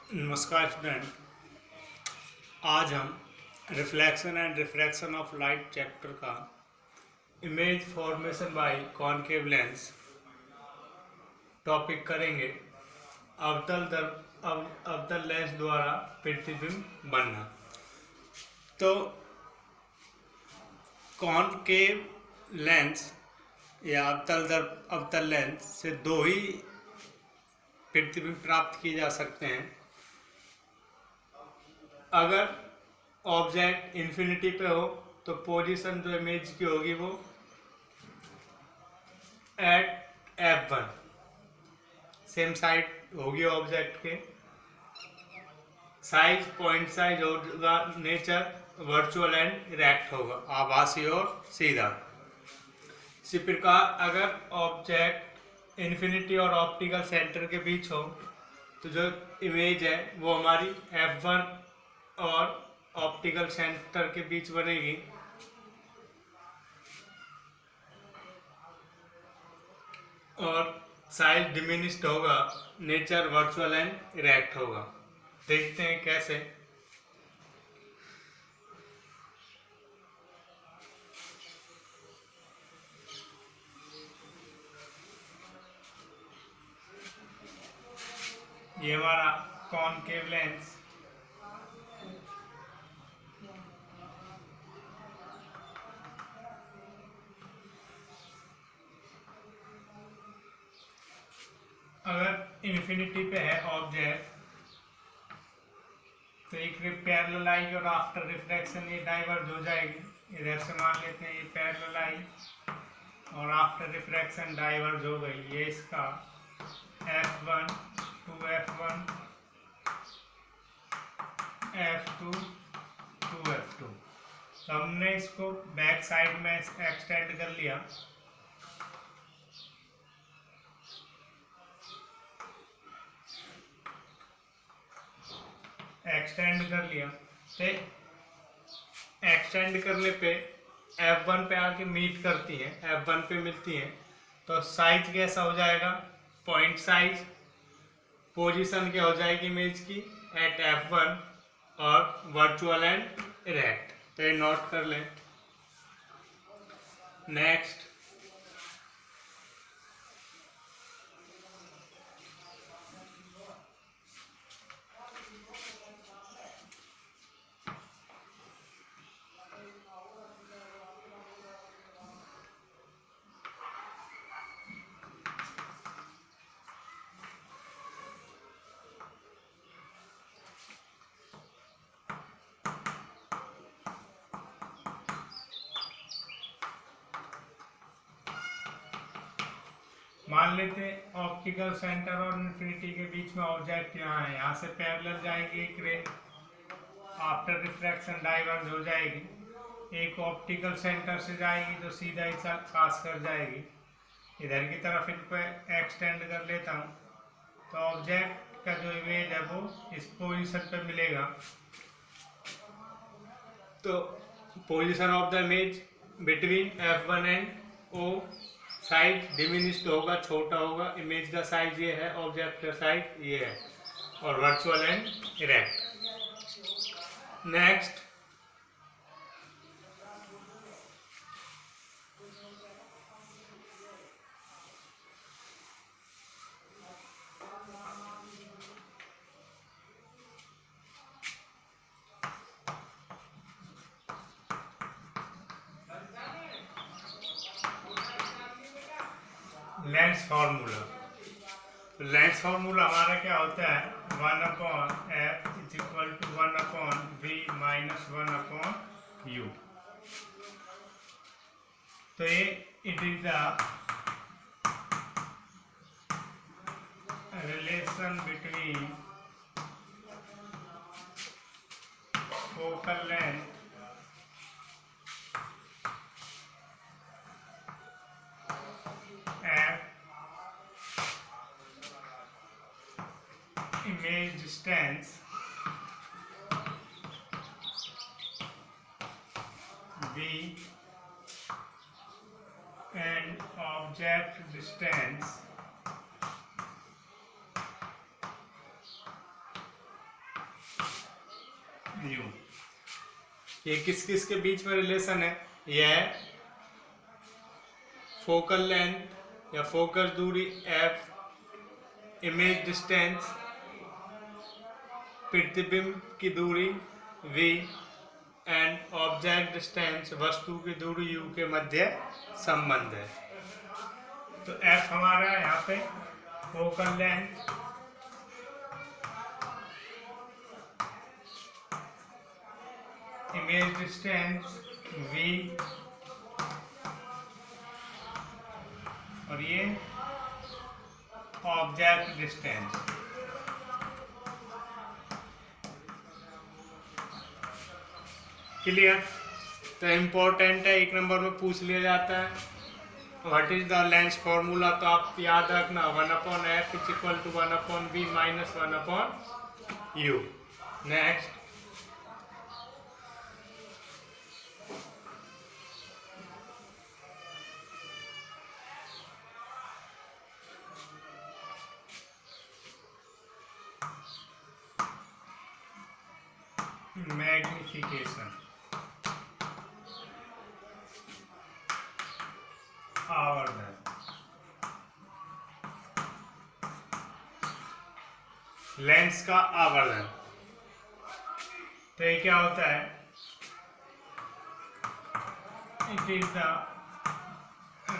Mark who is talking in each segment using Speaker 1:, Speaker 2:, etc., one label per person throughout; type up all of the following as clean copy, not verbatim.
Speaker 1: नमस्कार स्टूडेंट। आज हम reflection and refraction of light chapter का image formation by concave lens topic करेंगे। अवतल लेंस द्वारा प्रतिबिंब बनना। तो कॉनकेव लेंस या अवतल लेंस से दो ही प्रतिबिंब प्राप्त किए जा सकते हैं। अगर ऑब्जेक्ट इन्फिनिटी पे हो तो पोजीशन जो इमेज की होगी वो एट F1 सेम साइड होगी ऑब्जेक्ट के। साइज पॉइंट साइज होगा नेचर वर्चुअल एंड इरेक्ट होगा, आभासी और सीधा। इसी प्रकार अगर ऑब्जेक्ट इन्फिनिटी और ऑप्टिकल सेंटर के बीच हो तो जो इमेज है वो हमारी F1 और ऑप्टिकल सेंटर के बीच बनेगी। और साइज डिमिनिश्ड होगा, नेचर वर्चुअल एंड इरेक्ट होगा। देखते हैं कैसे। ये हमारा कॉनकेव लेंस अगर इन्फिनिटी पे है ऑब्जेक्ट तो एक पैरेलल आई और आफ्टर रिफ्लेक्शन ये डाइवर्ज हो जाएगी। इधर से मान लेते हैं ये पैरेलल आई और आफ्टर रिफ्लेक्शन डाइवर्ज हो गई। ये इसका F1 to F1 F2 to F2। तो हमने इसको बैक साइड में एक्सटेंड कर लिया। तो एक्सटेंड करने पे F1 पे आके मीट करती है, F1 पे मिलती है। तो साइज कैसा हो जाएगा, पॉइंट साइज। पोजीशन क्या हो जाएगी इमेज की एट F1 और वर्चुअल एंड इरेक्ट। तो ये नोट कर लें। नेक्स्ट मान लेते ऑप्टिकल सेंटर और इन्फिनिटी के बीच में ऑब्जेक्ट यहाँ है। यहाँ से पैरेलल जाएगी एक रे, आफ्टर रिफ्रैक्शन डाइवर्ज हो जाएगी। एक ऑप्टिकल सेंटर से जाएगी जो सीधा ही पास कर जाएगी। इधर की तरफ इनको एक्सटेंड कर लेता हूँ तो ऑब्जेक्ट का जो इमेज है वो इस पोजीशन पे मिलेगा। तो position of the image between F1 and O, size diminished होगा, छोटा होगा। इमेज का साइज ये है, ऑब्जेक्ट का साइज ये है, और virtual and erect. Next lens formula. Lens formula हमारा क्या होता है, 1/f इज इक्वल टू 1/v माइनस 1/u। तो ये it is the relation between focal length and image distance v and object distance u। ये किस किस के बीच में रिलेशन है? यह फोकल लेंथ या फोकस दूरी f, इमेज डिस्टेंस प्रतिबिंब की दूरी v एंड ऑब्जेक्ट डिस्टेंस वस्तु की दूरी u के मध्य संबंध है। तो f हमारा यहाँ पे focal length, image distance v और ये ऑब्जेक्ट डिस्टेंस। क्लियर? तो इम्पोर्टेंट है, एक नंबर में पूछ लिया जाता है what is the lens formula. तो आप याद रखना 1/f इज इक्वल टू 1/v minus 1/u। Next, magnification, आवर्धन। लेंस का आवर्धन, तो ये क्या होता है? It is the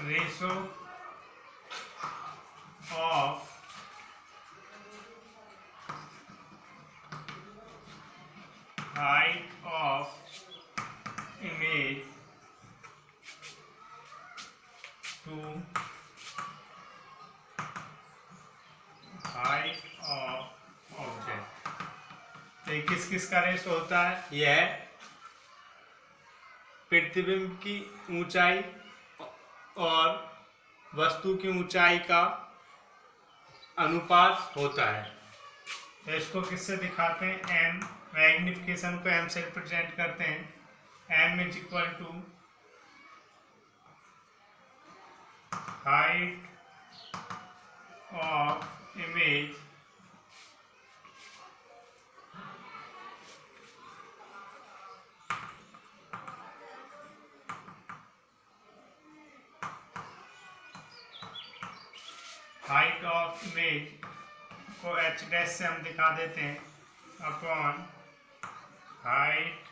Speaker 1: ratio of height of image to height of object। तो ये किस किस का रेशो होता है? यह प्रतिबिंब की ऊंचाई और वस्तु की ऊंचाई का अनुपात होता है। तो इसको किससे दिखाते हैं? m, मैग्निफिकेशन को m से रिप्रेजेंट करते हैं। m is equal to height of image height of image को h डैश से हम दिखा देते हैं upon height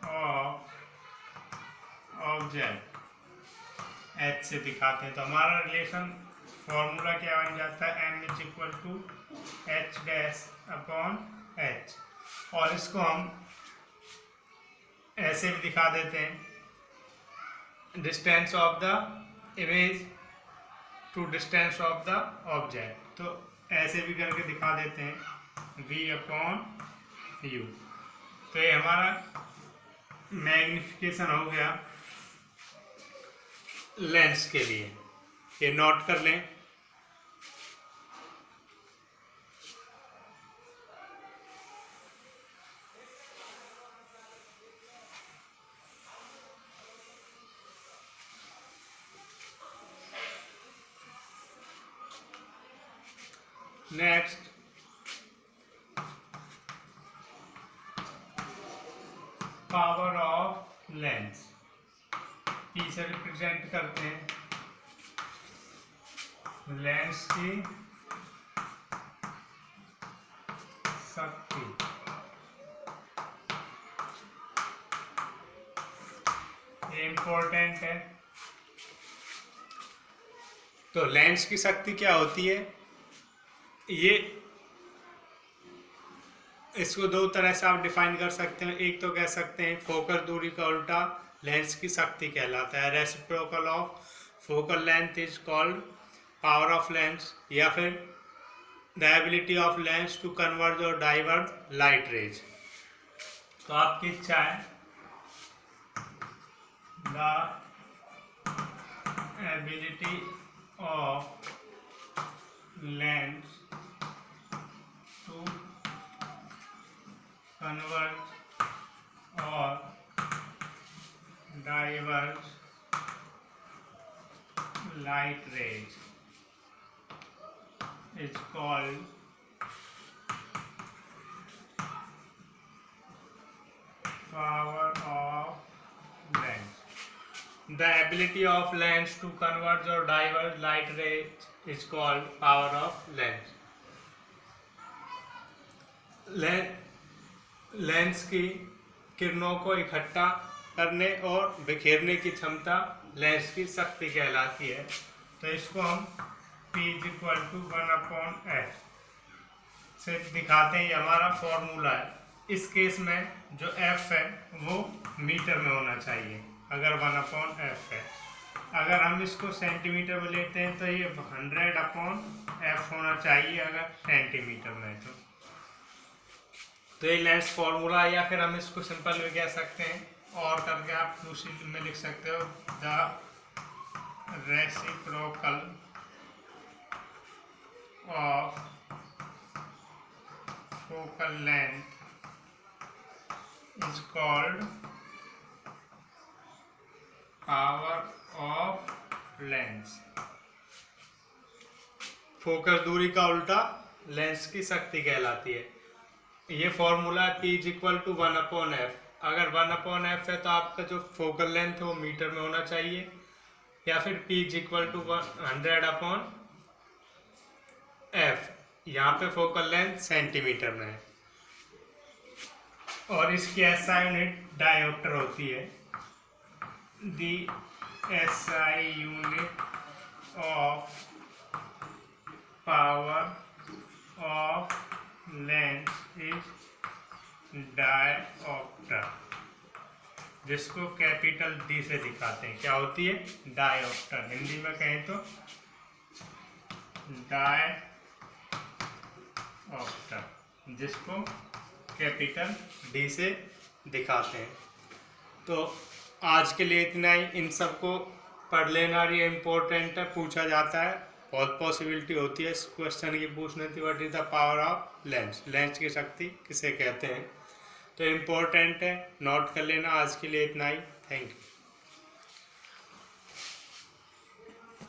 Speaker 1: of object, h से दिखाते हैं। तो हमारा रिलेशन फॉर्मूला क्या बन जाता है? m is equal to h dash upon h। और इसको हम ऐसे भी दिखा देते हैं, distance of the image to distance of the object. तो ऐसे भी करके दिखा देते हैं v अपॉन u। तो ये हमारा मैग्निफिकेशन हो गया लेंस के लिए। ये नोट कर लें। Next, power of lens, P से रिप्रेजेंट करते हैं लेंस की शक्ति। ये इंपॉर्टेंट है। तो लेंस की शक्ति क्या होती है? ये इसको दो तरह से आप डिफाइन कर सकते हैं। एक तो कह सकते हैं फोकल दूरी का उल्टा लेंस की शक्ति कहलाता है, reciprocal of focal length is called power of lens, या फिर the ability of lens to converge और डाइवर्ज लाइट रेज। तो आपकी इच्छा है the ability of lens to converge और diverge light rays is called power of lens. The ability of lens to converge or diverge light rays is called power of lens. Lens की किरणों को इकट्ठा करने और बिखेरने की क्षमता लेंस की शक्ति कहलाती है। तो इसको हम P = 1/f से दिखाते हैं। ये हमारा फॉर्मूला है। इस केस में जो f है वो मीटर में होना चाहिए अगर 1/f है। अगर हम इसको सेंटीमीटर में लेते हैं तो ये 100/f होना चाहिए अगर सेंटीमीटर में है तो ये लेंस फॉर्मूला। या फिर हम इसको सिंपल में कह सकते हैं और करके आप दूसरी में लिख सकते हो, the reciprocal of focal length is called power of lens. Focus दूरी का उल्टा लेंस की शक्ति कहलाती है। ये फॉर्मूला P = 1/f। अगर 1/f है तो आपका जो फोकल लेंथ है वो मीटर में होना चाहिए, या फिर P = 100/f। यहाँ पे फोकल लेंथ सेंटीमीटर में है और इसकी SI यूनिट डायोप्टर होती है। दी SI unit of power of lens is dioptre, जिसको कैपिटल D से दिखाते हैं। क्या होती है? डायोप्टर। हिंदी में कहें तो डायोप्टर, जिसको कैपिटल D से दिखाते हैं। तो आज के लिए इतना ही। इन सबको पढ़ लेना, ये इम्पोर्टेंट है, पूछा जाता है, बहुत पॉसिबिलिटी होती है इस क्वेश्चन की पूछने की। What is the power of lens? Lens की शक्ति किसे कहते हैं? तो इम्पोर्टेंट है, नोट कर लेना। आज के लिए इतना ही। Thank you.